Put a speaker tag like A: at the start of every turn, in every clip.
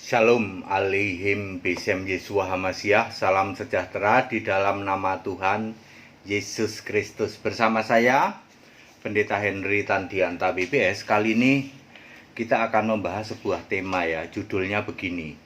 A: Shalom alaihim Besem Yeshua Hamasyah. Salam sejahtera di dalam nama Tuhan Yesus Kristus. Bersama saya Pendeta Henry Tandianta BPS. Kali ini kita akan membahas sebuah tema ya. Judulnya begini: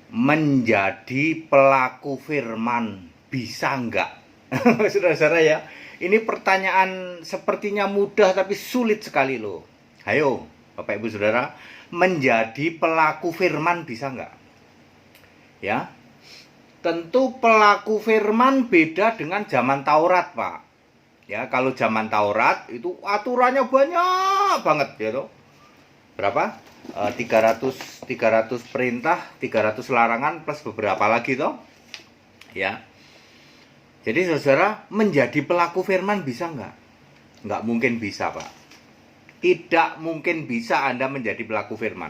A: menjadi pelaku firman bisa enggak? Saudara-saudara ya, ini pertanyaan sepertinya mudah tapi sulit sekali loh. Ayo Bapak Ibu Saudara, menjadi pelaku firman bisa enggak? Ya, tentu pelaku firman beda dengan zaman Taurat, Pak. Ya, kalau zaman Taurat itu aturannya banyak banget, ya toh. Berapa? 300 perintah, 300 larangan plus beberapa lagi toh. Ya. Jadi saudara, menjadi pelaku firman bisa enggak? Enggak mungkin bisa, Pak. Tidak mungkin bisa Anda menjadi pelaku firman.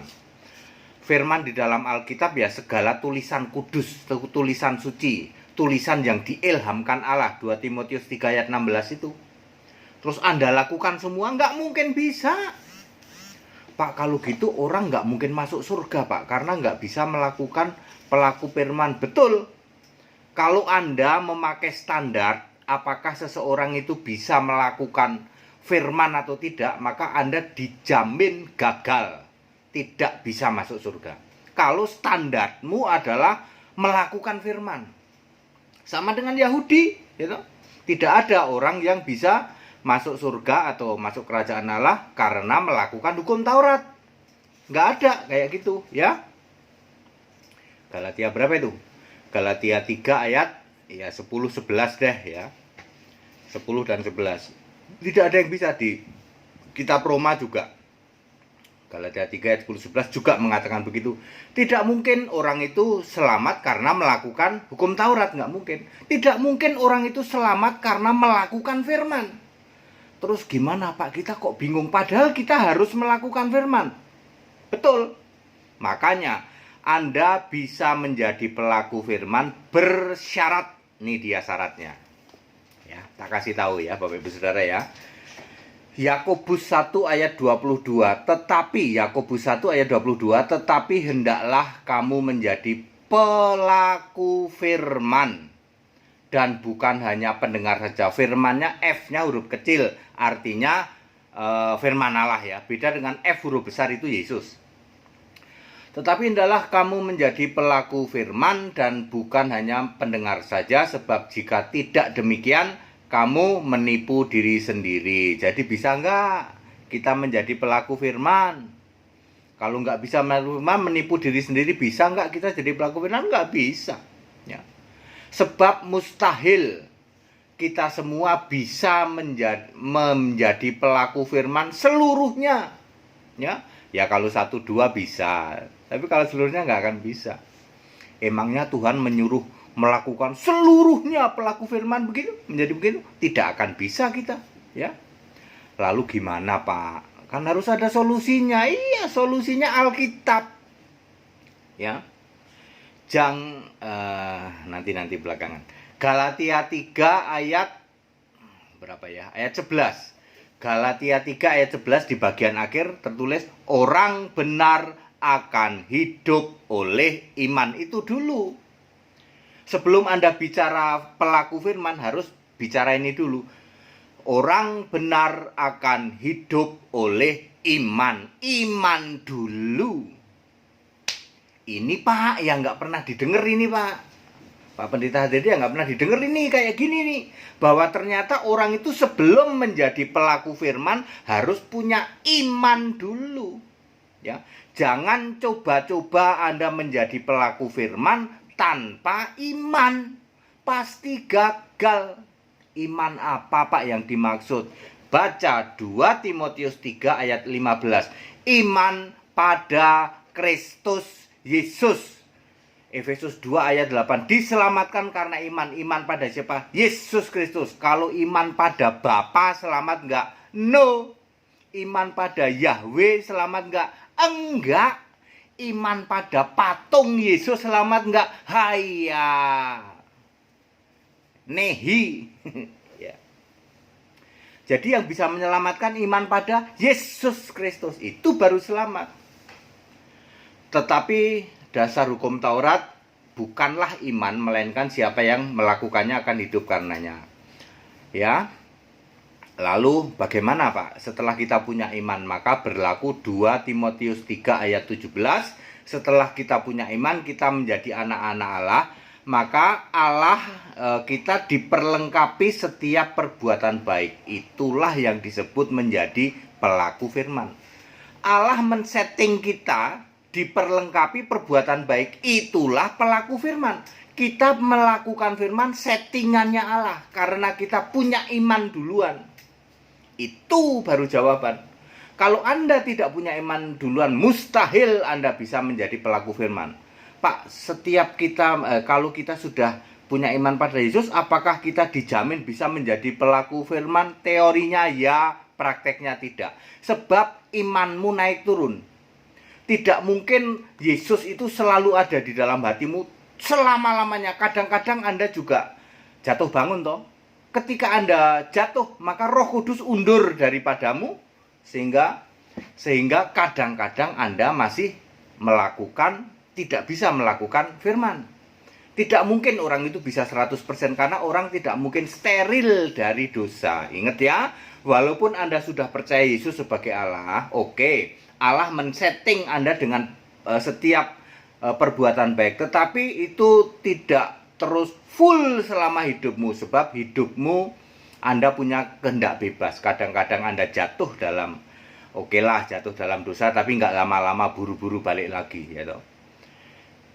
A: Firman di dalam Alkitab ya segala tulisan kudus, tulisan suci, tulisan yang diilhamkan Allah, 2 Timotius 3 ayat 16 itu. Terus Anda lakukan semua, nggak mungkin bisa. Pak, kalau gitu orang nggak mungkin masuk surga, Pak, karena nggak bisa melakukan pelaku firman. Betul. Kalau Anda memakai standar, apakah seseorang itu bisa melakukan firman atau tidak, maka Anda dijamin gagal, tidak bisa masuk surga. Kalau standarmu adalah melakukan firman, sama dengan Yahudi, gitu. Tidak ada orang yang bisa masuk surga atau masuk kerajaan Allah karena melakukan hukum Taurat. Nggak ada kayak gitu, ya. Galatia berapa itu? Galatia 3 ayat ya 10-11 deh ya. 10 dan 11. Tidak ada yang bisa di kitab Roma juga. Galatia 3 ayat 10-11 juga mengatakan begitu. Tidak mungkin orang itu selamat karena melakukan hukum Taurat, nggak mungkin. Tidak mungkin orang itu selamat karena melakukan firman. Terus gimana, Pak? Kita kok bingung, padahal kita harus melakukan firman. Betul. Makanya Anda bisa menjadi pelaku firman bersyarat. Ini dia syaratnya. Ya, tak kasih tahu ya Bapak Ibu Saudara ya. Yakobus 1 ayat 22. Tetapi Yakobus 1 ayat 22, tetapi hendaklah kamu menjadi pelaku firman dan bukan hanya pendengar saja. Firmannya F-nya huruf kecil, artinya firman Allah ya. Beda dengan F huruf besar, itu Yesus. Tetapi hendaklah kamu menjadi pelaku firman dan bukan hanya pendengar saja, sebab jika tidak demikian kamu menipu diri sendiri. Jadi bisa enggak kita menjadi pelaku firman? Kalau enggak bisa menipu diri sendiri, bisa enggak kita jadi pelaku firman? Enggak bisa. Ya. Sebab mustahil kita semua bisa menjadi pelaku firman seluruhnya. Ya kalau 1-2 bisa. Tapi kalau seluruhnya nggak akan bisa. Emangnya Tuhan menyuruh melakukan seluruhnya pelaku firman begitu, menjadi begitu? Tidak akan bisa kita, ya. Lalu gimana, Pak? Kan harus ada solusinya. Iya, solusinya Alkitab. Ya. Nanti belakangan. Galatia 3 ayat berapa ya? Ayat 11. Galatia 3 ayat 11 di bagian akhir tertulis orang benar akan hidup oleh iman. Itu dulu. Sebelum Anda bicara pelaku firman, harus bicara ini dulu. Orang benar akan hidup oleh iman. Iman dulu. Ini Pak, yang nggak pernah didengar ini Pak. Pak Pendeta Hadir yang nggak pernah didengar ini kayak gini nih. Bahwa ternyata orang itu sebelum menjadi pelaku firman harus punya iman dulu. Ya, jangan coba-coba Anda menjadi pelaku firman tanpa iman. Pasti gagal. Iman apa Pak yang dimaksud? Baca 2 Timotius 3 ayat 15. Iman pada Kristus Yesus. Efesus 2 ayat 8. Diselamatkan karena iman. Iman pada siapa? Yesus Kristus. Kalau iman pada Bapa selamat enggak? No. Iman pada Yahweh selamat enggak? Enggak. Iman pada patung Yesus selamat enggak? Haya. Nehi. Ya. Jadi yang bisa menyelamatkan iman pada Yesus Kristus, itu baru selamat. Tetapi dasar hukum Taurat bukanlah iman, melainkan siapa yang melakukannya akan hidup karenanya. Ya. Lalu bagaimana Pak? Setelah kita punya iman, maka berlaku 2 Timotius 3 ayat 17. Setelah kita punya iman, kita menjadi anak-anak Allah, maka Allah kita diperlengkapi setiap perbuatan baik. Itulah yang disebut menjadi pelaku firman. Allah men-setting kita diperlengkapi perbuatan baik. Itulah pelaku firman. Kita melakukan firman settingannya Allah karena kita punya iman duluan. Itu baru jawaban. Kalau Anda tidak punya iman duluan, mustahil Anda bisa menjadi pelaku firman. Pak, setiap kita, kalau kita sudah punya iman pada Yesus, apakah kita dijamin bisa menjadi pelaku firman? Teorinya ya, prakteknya tidak. Sebab imanmu naik turun. Tidak mungkin Yesus itu selalu ada di dalam hatimu selama-lamanya. Kadang-kadang Anda juga jatuh bangun toh. Ketika Anda jatuh, maka Roh Kudus undur daripadamu, sehingga kadang-kadang Anda masih tidak bisa melakukan firman. Tidak mungkin orang itu bisa 100% karena orang tidak mungkin steril dari dosa. Ingat ya, walaupun Anda sudah percaya Yesus sebagai Allah, oke, Allah men-setting Anda dengan setiap perbuatan baik, tetapi itu tidak terus full selama hidupmu, sebab hidupmu Anda punya kehendak bebas. Kadang-kadang Anda jatuh dalam jatuh dalam dosa, tapi nggak lama-lama buru-buru balik lagi, ya toh.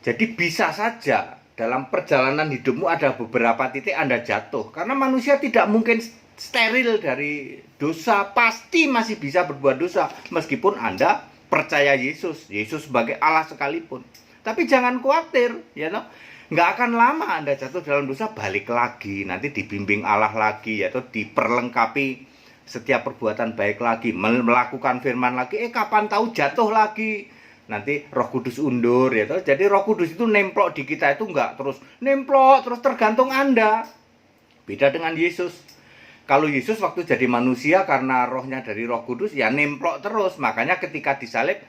A: Jadi bisa saja dalam perjalanan hidupmu ada beberapa titik Anda jatuh, karena manusia tidak mungkin steril dari dosa, pasti masih bisa berbuat dosa meskipun Anda percaya Yesus sebagai Allah sekalipun. Tapi jangan khawatir, ya toh. Nggak akan lama Anda jatuh dalam dosa, balik lagi, nanti dibimbing Allah lagi, yaitu diperlengkapi setiap perbuatan baik lagi, melakukan firman lagi, kapan tahu jatuh lagi, nanti Roh Kudus undur, ya toh. Jadi Roh Kudus itu nemplok di kita itu nggak terus nemplok, terus tergantung Anda. Beda dengan Yesus. Kalau Yesus waktu jadi manusia karena rohnya dari Roh Kudus, ya nemplok terus. Makanya ketika disalib,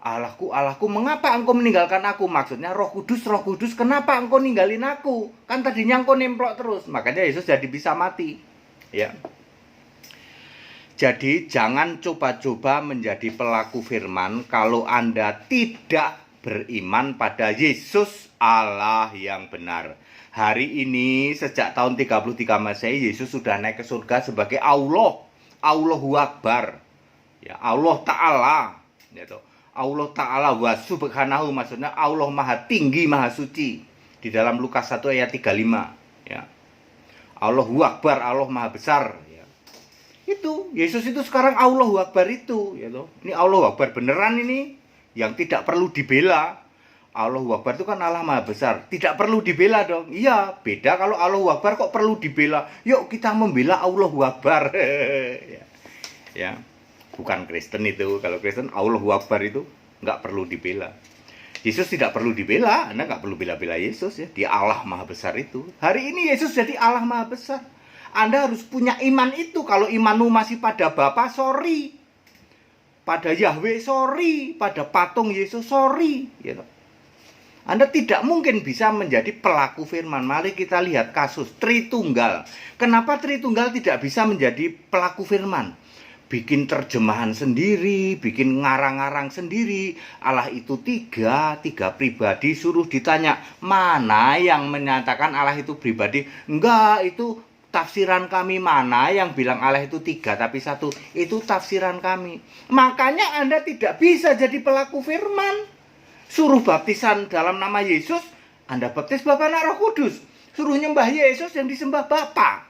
A: Allahku, Allahku, mengapa engkau meninggalkan aku? Maksudnya Roh Kudus, kenapa engkau ninggalin aku? Kan tadinya engkau nemplok terus. Makanya Yesus jadi bisa mati. Ya. Jadi jangan coba-coba menjadi pelaku firman kalau Anda tidak beriman pada Yesus Allah yang benar. Hari ini sejak tahun 33 Masehi, Yesus sudah naik ke surga sebagai Allah. Allahu Akbar. Ya, Allah Ta'ala. Ya, toh. Allah Ta'ala wa subhanahu, maksudnya Allah Maha Tinggi, Maha Suci. Di dalam Lukas 1 ayat 35. Ya. Allahu Akbar, Allah Maha Besar. Ya. Itu, Yesus itu sekarang Allahu Akbar itu. Ya toh. Ini Allahu Akbar beneran ini. Yang tidak perlu dibela. Allahu Akbar itu kan Allah Maha Besar. Tidak perlu dibela dong. Iya, beda kalau Allahu Akbar kok perlu dibela. Yuk kita membela Allahu Akbar. Ya. Ya. Bukan Kristen itu. Kalau Kristen Allahu Akbar itu nggak perlu dibela. Yesus tidak perlu dibela. Anda nggak perlu bela-bela Yesus ya. Dia Allah Maha Besar itu. Hari ini Yesus jadi Allah Maha Besar. Anda harus punya iman itu. Kalau imanmu masih pada Bapa, sorry. Pada Yahweh, sorry. Pada patung Yesus, sorry. Ya. Anda tidak mungkin bisa menjadi pelaku firman. Mari kita lihat kasus Tritunggal. Kenapa Tritunggal tidak bisa menjadi pelaku firman? Bikin terjemahan sendiri, bikin ngarang-ngarang sendiri. Allah itu tiga pribadi, suruh ditanya, mana yang menyatakan Allah itu pribadi? Enggak, itu tafsiran kami. Mana yang bilang Allah itu tiga tapi satu? Itu tafsiran kami. Makanya Anda tidak bisa jadi pelaku firman. Suruh baptisan dalam nama Yesus, Anda baptis Bapa, Anak, Roh Kudus. Suruh nyembah Yesus, yang disembah Bapa.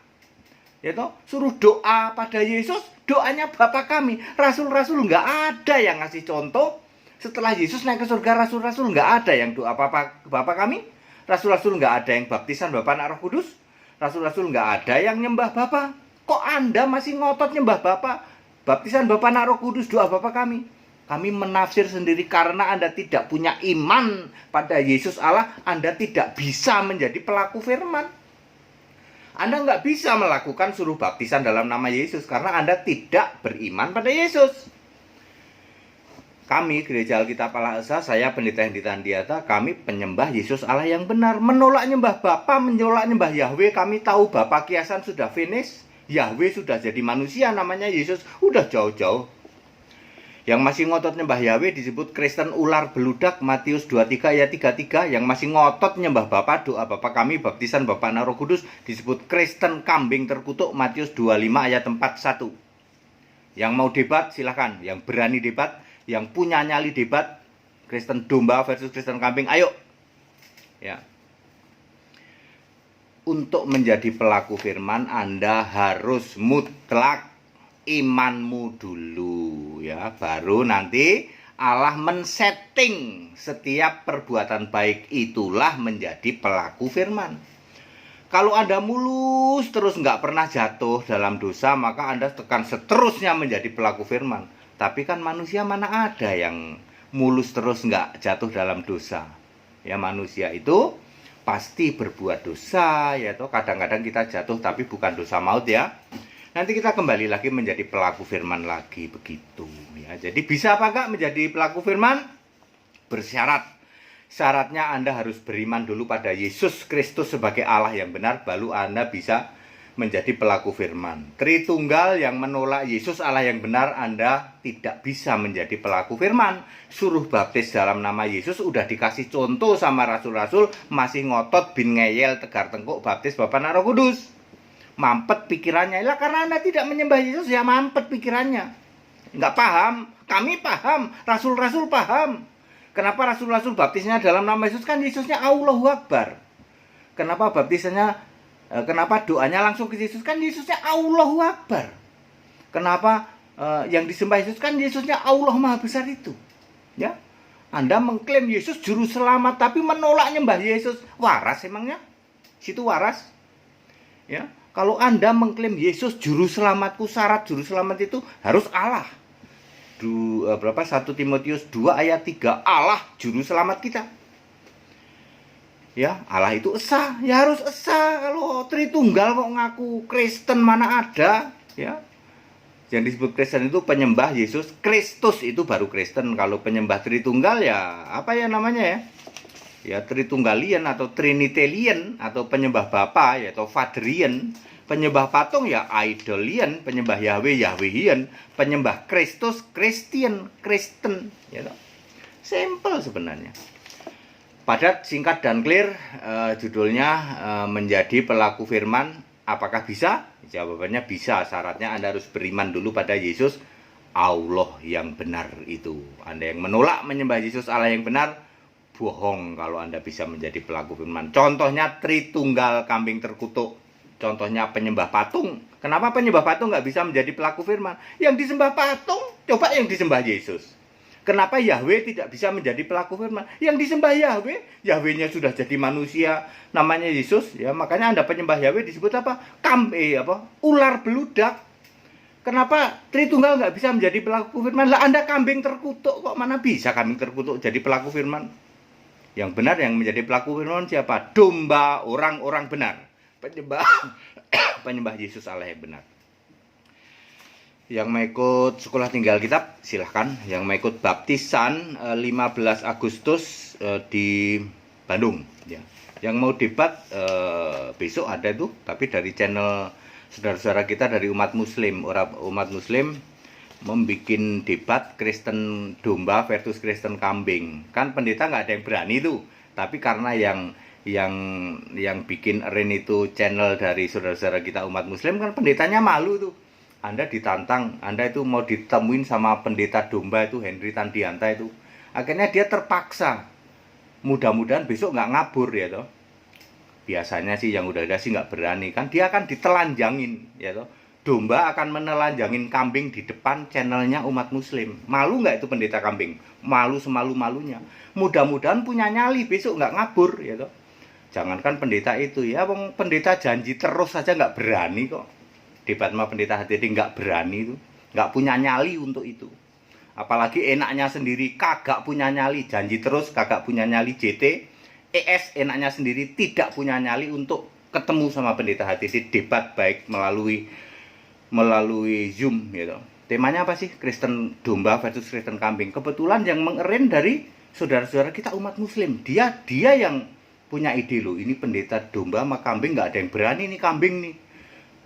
A: Ya toh, suruh doa pada Yesus, doanya Bapa kami. Rasul-rasul nggak ada yang ngasih contoh. Setelah Yesus naik ke surga, rasul-rasul nggak ada yang doa Bapa kami. Rasul-rasul nggak ada yang baptisan Bapa, Anak, Roh Kudus. Rasul-rasul nggak ada yang nyembah Bapa. Kok Anda masih ngotot nyembah Bapa? Baptisan Bapa, Anak, Roh Kudus, doa Bapa kami. Kami menafsir sendiri. Karena Anda tidak punya iman pada Yesus Allah, Anda tidak bisa menjadi pelaku firman. Anda nggak bisa melakukan suruh baptisan dalam nama Yesus karena Anda tidak beriman pada Yesus. Kami Gereja Alkitab Allah Esa, saya Pendeta Hendy Tandiata, kami penyembah Yesus Allah yang benar. Menolak nyembah Bapa, menolak nyembah Yahweh. Kami tahu Bapa kiasan sudah finish, Yahweh sudah jadi manusia, namanya Yesus, udah jauh-jauh. Yang masih ngotot nyembah Yahweh disebut Kristen ular beludak, Matius 23 ayat 33. Yang masih ngotot nyembah Bapa, doa Bapa kami, baptisan Bapa dan Roh Kudus disebut Kristen kambing terkutuk, Matius 25 ayat 41. Yang mau debat silahkan, yang berani debat, yang punya nyali debat, Kristen domba versus Kristen kambing, ayo. Ya. Untuk menjadi pelaku firman, Anda harus mutlak imanmu dulu, ya. Baru nanti Allah men-setting setiap perbuatan baik itulah menjadi pelaku firman. Kalau Anda mulus terus nggak pernah jatuh dalam dosa, maka Anda tekan seterusnya menjadi pelaku firman. Tapi kan manusia mana ada yang mulus terus nggak jatuh dalam dosa. Ya, manusia itu pasti berbuat dosa, ya toh. Kadang-kadang kita jatuh tapi bukan dosa maut, ya. Nanti kita kembali lagi menjadi pelaku firman lagi, begitu, ya. Jadi bisa apa enggak menjadi pelaku firman? Bersyarat. Syaratnya Anda harus beriman dulu pada Yesus Kristus sebagai Allah yang benar, baru Anda bisa menjadi pelaku firman. Tritunggal yang menolak Yesus Allah yang benar, Anda tidak bisa menjadi pelaku firman. Suruh baptis dalam nama Yesus udah dikasih contoh sama rasul-rasul, masih ngotot bin ngeyel tegar tengkuk baptis Bapa dan Roh Kudus. Mampet pikirannya, lah karena Anda tidak menyembah Yesus, ya mampet pikirannya. Nggak paham, kami paham, rasul-rasul paham. Kenapa rasul-rasul baptisnya dalam nama Yesus? Kan Yesusnya Allahu Akbar. Kenapa baptisannya, kenapa doanya langsung ke Yesus? Kan Yesusnya Allahu Akbar. Kenapa yang disembah Yesus? Kan Yesusnya Allah Maha Besar itu. Ya, Anda mengklaim Yesus juru selamat tapi menolak nyembah Yesus. Waras emangnya? Situ waras? Ya, kalau Anda mengklaim Yesus juru selamatku, syarat juru selamat itu harus Allah. 1 Timotius 2 ayat 3, Allah juru selamat kita. Ya, Allah itu esa, ya harus esa. Kalau Tritunggal kok ngaku Kristen, mana ada, ya. Yang disebut Kristen itu penyembah Yesus Kristus, itu baru Kristen. Kalau penyembah Tritunggal ya apa ya namanya, ya? Ya Tritunggalian atau Trinitarian atau penyembah Bapa, ya, atau Faderian. Penyembah patung ya Idolian, penyembah Yahweh Yahwehian, penyembah Kristus Christian, Kristen, ya. Simple sebenarnya. Padat, singkat dan clear. Judulnya menjadi pelaku firman. Apakah bisa? Jawabannya bisa. Syaratnya Anda harus beriman dulu pada Yesus Allah yang benar itu. Anda yang menolak menyembah Yesus Allah yang benar, bohong kalau Anda bisa menjadi pelaku firman. Contohnya Tritunggal kambing terkutuk. Contohnya penyembah patung. Kenapa penyembah patung nggak bisa menjadi pelaku firman? Yang disembah patung, coba yang disembah Yesus. Kenapa Yahweh tidak bisa menjadi pelaku firman? Yang disembah Yahweh, Yahwehnya sudah jadi manusia, namanya Yesus, ya. Makanya Anda penyembah Yahweh disebut apa? Ular beludak. Kenapa Tritunggal nggak bisa menjadi pelaku firman? Lah Anda kambing terkutuk, kok mana bisa kambing terkutuk jadi pelaku firman? Yang benar yang menjadi pelaku firman siapa? Domba orang-orang benar. Penyembah Yesus Allah yang benar. Yang mau ikut sekolah tinggal kitab silahkan. Yang mau ikut baptisan 15 Agustus di Bandung, ya. Yang mau debat besok ada tuh, tapi dari channel saudara-saudara kita dari umat muslim. Umat muslim membikin debat Kristen domba versus Kristen kambing. Kan pendeta nggak ada yang berani tuh, tapi karena yang bikin arrange itu channel dari saudara-saudara kita umat muslim, kan pendetanya malu tuh. Anda ditantang, Anda itu mau ditemuin sama pendeta domba itu Hendy Tandiata itu. Akhirnya dia terpaksa. Mudah-mudahan besok nggak ngabur, ya toh. Biasanya sih yang udah sih nggak berani, kan dia akan ditelanjangin, ya toh. Domba akan menelanjangin kambing di depan channelnya umat muslim. Malu nggak itu pendeta kambing? Malu semalu-malunya. Mudah-mudahan punya nyali besok nggak ngabur, ya toh. Jangankan pendeta itu, ya pendeta janji terus saja nggak berani kok. Debat sama pendeta HTD nggak berani itu, nggak punya nyali untuk itu. Apalagi enaknya sendiri kagak punya nyali, janji terus kagak punya nyali JT. ES enaknya sendiri tidak punya nyali untuk ketemu sama pendeta HTD debat baik melalui Zoom, gitu. Temanya apa sih? Kristen domba versus Kristen kambing. Kebetulan yang mengerin dari saudara-saudara kita umat muslim. Dia yang punya ide loh. Ini pendeta domba sama kambing, nggak ada yang berani nih kambing nih.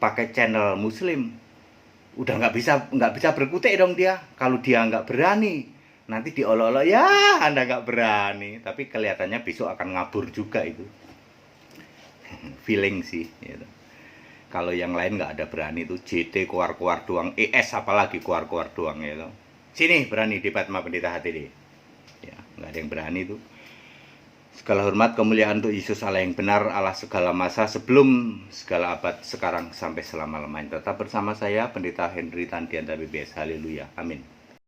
A: Pakai channel muslim. Udah nggak bisa berkutik dong dia. Kalau dia nggak berani, nanti diolok-olok, ya Anda nggak berani. Tapi kelihatannya besok akan ngabur juga itu. Feeling sih. Gitu. Kalau yang lain nggak ada berani tuh, JT keluar-keluar doang, ES apalagi keluar-keluar doang gitu. Sini berani debat sama pendeta HTD. Ya, nggak ada yang berani tuh. Segala hormat kemuliaan untuk Yesus Allah yang benar, Allah segala masa, sebelum segala abad, sekarang sampai selama-lamanya. Tetap bersama saya, Pendeta Henry Tandianta BBS. Haleluya. Amin.